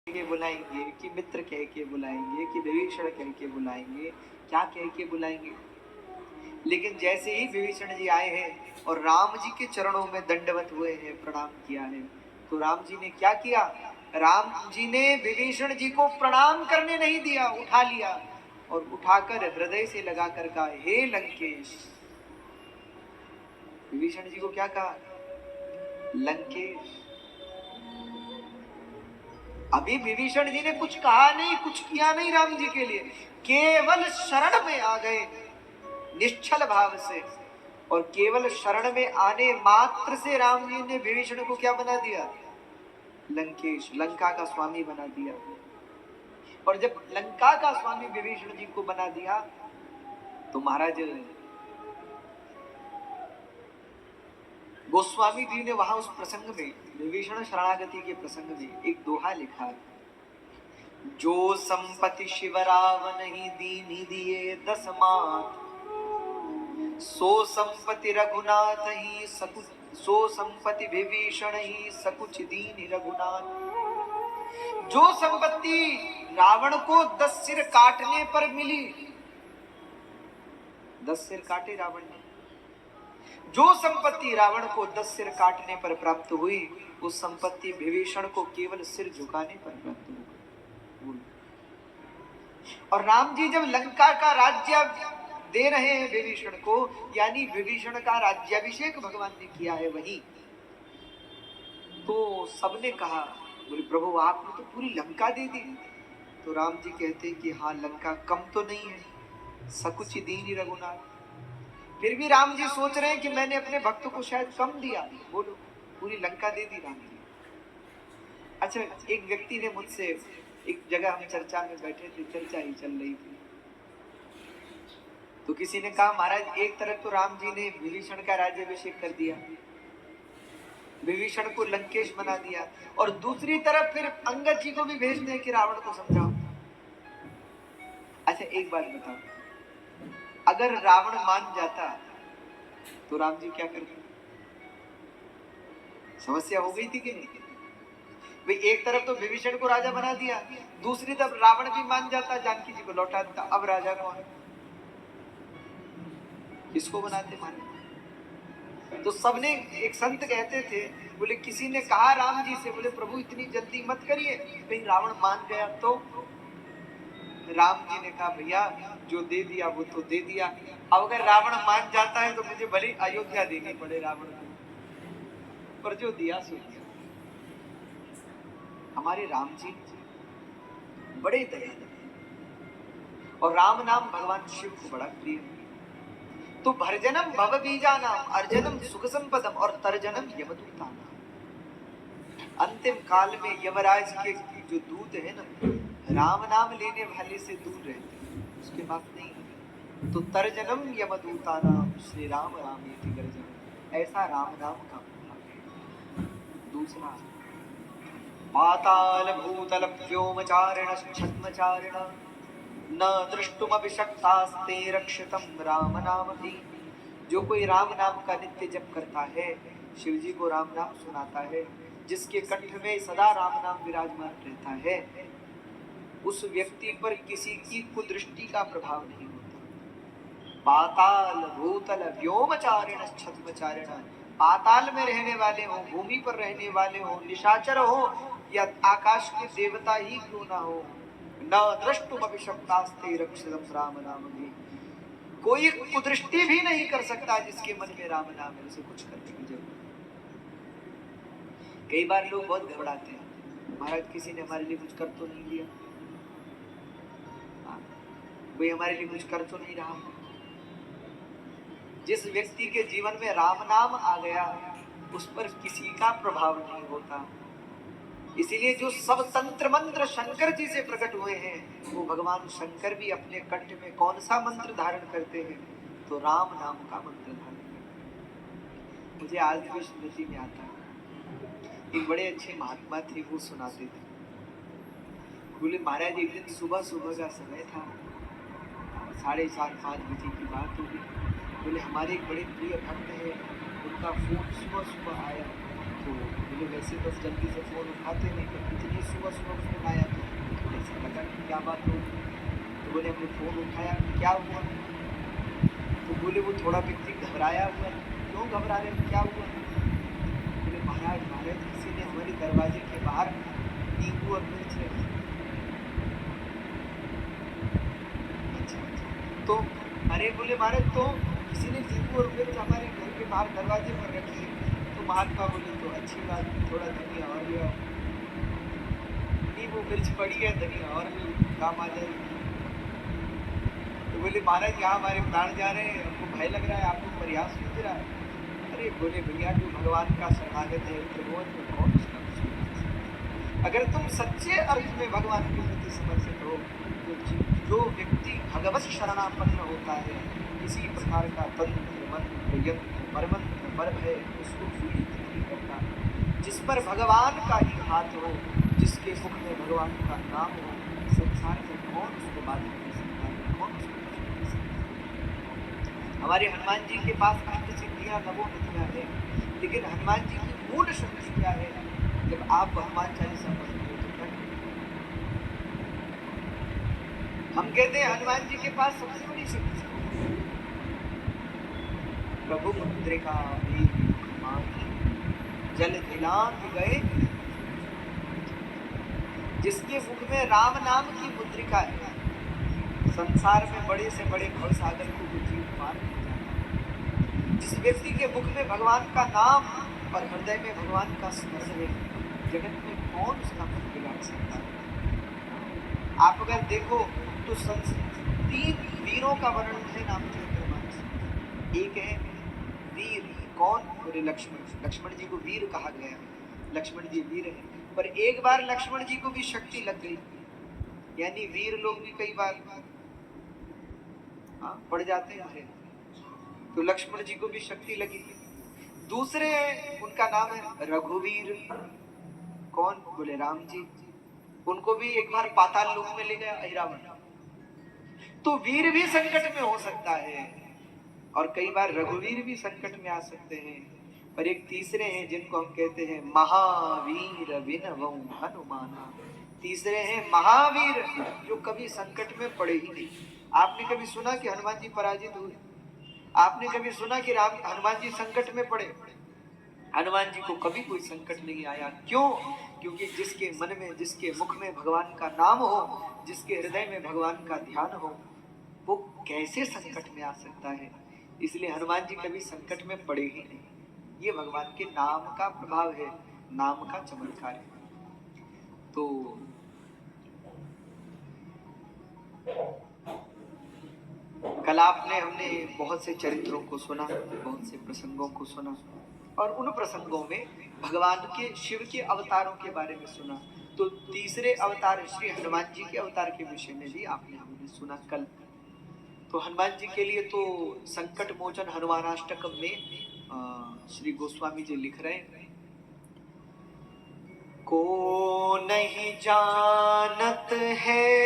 के बुलाएंगे कि मित्र कह के बुलाएंगे कि विभीषण कह के बुलाएंगे, क्या कह के बुलाएंगे। लेकिन जैसे ही विभीषण जी आए हैं और राम जी के चरणों में दंडवत हुए हैं, प्रणाम किया है, तो राम जी ने क्या किया? राम जी ने विभीषण जी को प्रणाम करने नहीं दिया, उठा लिया और उठाकर हृदय से लगाकर कहा, हे लंकेश। विभीषण जी को क्या कहा? लंकेश। अभी विभीषण जी ने कुछ कहा नहीं, कुछ किया नहीं राम जी के लिए, केवल शरण में आ गए निश्चल भाव से, और केवल शरण में आने मात्र से राम जी ने विभीषण को क्या बना दिया? लंकेश, लंका का स्वामी बना दिया। और जब लंका का स्वामी विभीषण जी को बना दिया तो महाराज गोस्वामी जी ने वहां उस प्रसंग में, विभीषण शरणागति के प्रसंग में एक दोहा लिखा है, जो संपत्ति शिवराव नहीं दीनी दिए 10 मात, सो संपत्ति रघुनाथ ही सकुच, सो संपत्ति विभीषण ही सकुच दीन रघुनाथ। जो संपत्ति रावण को 10 सिर काटने पर मिली, 10 सिर काटे रावण ने, जो संपत्ति रावण को 10 सिर काटने पर प्राप्त हुई, उस संपत्ति विभीषण को केवल सिर झुकाने पर प्राप्त हुई। और राम जी जब लंका का राज्य दे रहे हैं विभीषण को, यानी विभीषण का राज्याभिषेक भगवान ने किया है वहीं, तो सबने कहा, बोले प्रभु आपने तो पूरी लंका दे दी। तो राम जी कहते हैं कि हाँ, लंका कम तो नहीं है, सकुच दीन रघुनाथ। फिर भी राम जी सोच रहे हैं कि मैंने अपने भक्त को शायद कम दिया। बोलो, पूरी लंका दे दी राम जी। अच्छा, एक व्यक्ति ने मुझसे, एक जगह हम चर्चा में बैठे थे, चर्चा ही चल रही थी, तो किसी ने कहा महाराज एक तरफ तो राम जी ने विभीषण का राज्याभिषेक कर दिया, विभीषण को लंकेश बना दिया, और दूसरी तरफ फिर अंगद जी को भी भेज दें कि रावण को समझाओ। अच्छा एक बात बताओ, अगर रावण मान जाता तो राम जी क्या करते? समस्या हो गई थी कि नहीं? भाई एक तरफ तो विभीषण को राजा बना दिया, दूसरी तरफ रावण भी मान जाता, जानकी जी को लौटा देता, अब राजा कौन? किसको बनाते माने? तो सबने, एक संत कहते थे, बोले किसी ने कहा राम जी से, बोले प्रभु इतनी जल्दी मत करिए, कहीं रावण मान गया तो? राम जी ने कहा भैया जो दे दिया वो तो दे दिया, अब अगर रावण मान जाता है तो मुझे भले अयोध्या देनी पड़े रावण को, पर जो दिया सो दिया। हमारे राम जी बड़े दयालु, और राम नाम भगवान शिव को बड़ा प्रिय। तो भरजनम भव बीजा नाम, अर्जनम सुख संपदम, और तरजनम यमदूता नाम। अंतिम काल में यमराज के जो दूत है ना, राम नाम लेने वाले से दूर रहते हैं, उसके बाद नहीं। तो तरजनम यमदूता नाम, श्री राम रामेति गर्जनम, ऐसा राम नाम का प्रभाव है। दूसरा, पाताल भूतल व्योमचारिण छद्मचारिण, न दृष्टुमपि शक्तास्ते रक्षितम राम नाम भी। जो कोई राम नाम का नित्य जप करता है, शिव जी को राम नाम सुनाता है, जिसके कंठ में सदा राम नाम विराजमान रहता है, उस व्यक्ति पर किसी की कुदृष्टि का प्रभाव नहीं होता। पाताल भूतल व्योमचारिण छद्मचारिण, पाताल में रहने वाले हो, भूमि पर रहने वाले हो, निशाचर हो या आकाश के देवता ही क्यों ना हो, न दृष्टुमपि शक्तास्ते रक्षितम राम नाम भी। कोई कुदृष्टि भी नहीं कर सकता जिसके मन में राम नाम है, उसे कुछ करने की जरूरत। कई बार लोग बहुत घबराते हैं, महाराज किसी ने हमारे लिए कुछ कर तो नहीं दिया, कोई हमारे लिए कुछ कर तो नहीं रहा। जिस व्यक्ति के जीवन में राम नाम आ गया, उस पर किसी का प्रभाव नहीं होता। इसीलिए जो सब तंत्र मंत्र शंकर जी से प्रकट हुए हैं, वो भगवान शंकर भी अपने कंठ में कौन सा मंत्र धारण करते हैं? तो राम नाम का मंत्र धारण करते हैं। मुझे आज भी स्मृति में आता है, एक बड़े अच्छे महात्मा थे, वो सुनाते थे, बोले महाराज एक दिन सुबह सुबह का समय था, 4:30-5 बजे की बात होगी। बोले हमारे एक बड़े प्रिय भक्त है, उनका फोन सुबह सुबह आया, तो बोले वैसे बस जल्दी से फोन उठाते नहीं, तो इतनी सुबह सुबह फोन आया क्या बात हो? तो बोले हमने फोन उठाया, क्या हुआ? तो बोले वो थोड़ा व्यक्ति घबराया हुआ है। क्यों घबरा रहे हो, क्या हुआ? बोले महाराज महाराज किसी ने हमारे दरवाजे के बाहर नींबू और मिर्च रखी। अच्छा अच्छा, तो अरे बोले महाराज तो किसी ने नींबू और मिर्च हमारे घर के बाहर दरवाजे पर रखी है। तो महात्मा बोले तो अच्छी बात, थोड़ा धनिया और ले आओ। नींबू मिर्च पड़ी है, धनिया और भी काम आ जाएगी। तो बोले महाराज यहाँ हमारे प्राण जा रहे हैं, हमको भय लग रहा है, आपको प्रयास सूझ रहा है। अरे बोले भैया जो भगवान का शरणागत है त्रिभुवन में कौन उसका कुछ नहीं कर सकता। अगर तुम सच्चे अर्थ में भगवान के प्रति समर्पित हो तो जो व्यक्ति भगवत शरणापन्न होता है किसी प्रकार का तंत्र मंत्र यंत्र मरमंत्र मरभय उसको पीड़ित नहीं करता। जिस पर भगवान का ही हाथ हो, जिसके मुख में भगवान का नाम हो, संसार में कौन उसको बाधित कर सकता है, कौन उसको कुछ नहीं कर सकता। हमारे हनुमान जी के पास अष्ट सिद्धियां नवो निधियां है, लेकिन हनुमान जी की मूल शक्ति क्या है? जब आप हनुमान चालीसा पढ़ते हो तो क्या हम कहते हैं हनुमान जी के पास सबसे बड़ी शक्ति प्रभु मुद्रिका जल दिलांग गए, जिसके मुख में राम नाम की मुद्रिका है, संसार में बड़े से बड़े भव सागर को बुद्धि पार नहीं जाता। जिस व्यक्ति के मुख में भगवान का नाम और हृदय में भगवान का स्मरण है, जगत में कौन उसका मुख बिगाड़ सकता है? आप अगर देखो तो 3 वीरों का वर्णन है रामचरितमानस। एक है वीर, कौन? बोले लक्ष्मण। लक्ष्मण जी को वीर कहा गया है, लक्ष्मण जी वीर है। पर एक बार लक्ष्मण जी को भी शक्ति लग गई, यानी वीर लोग भी कई बार पड़ जाते हैं, तो लक्ष्मण जी को भी शक्ति लगी। दूसरे उनका नाम है रघुवीर, कौन? बोले राम जी। उनको भी एक बार पाताल लोक में ले गया अहिरावण। तो वीर भी संकट में हो सकता है और कई बार रघुवीर भी संकट में आ सकते हैं। पर एक तीसरे हैं जिनको हम कहते हैं महावीर विनवौ हनुमाना। तीसरे हैं महावीर जो कभी संकट में पड़े ही नहीं। आपने कभी सुना कि हनुमान जी पराजित हुए? आपने कभी सुना कि हनुमान जी संकट में पड़े? हनुमान जी को कभी कोई संकट नहीं आया। क्यों? क्योंकि जिसके मन में, जिसके मुख में भगवान का नाम हो, जिसके हृदय में भगवान का ध्यान हो, वो कैसे संकट में आ सकता है? इसलिए हनुमान जी कभी संकट में पड़े ही नहीं। ये भगवान के नाम का प्रभाव है, नाम का चमत्कार है। तो कल हमने बहुत से चरित्रों को सुना, बहुत से प्रसंगों को सुना और उन प्रसंगों में भगवान के शिव के अवतारों के बारे में सुना। तो तीसरे अवतार श्री हनुमान जी के अवतार के विषय में भी आपने हमने सुना कल। तो हनुमान जी के लिए तो संकट मोचन हनुमानाष्टकम में श्री गोस्वामी जी लिख रहे हैं, को नहीं जानत है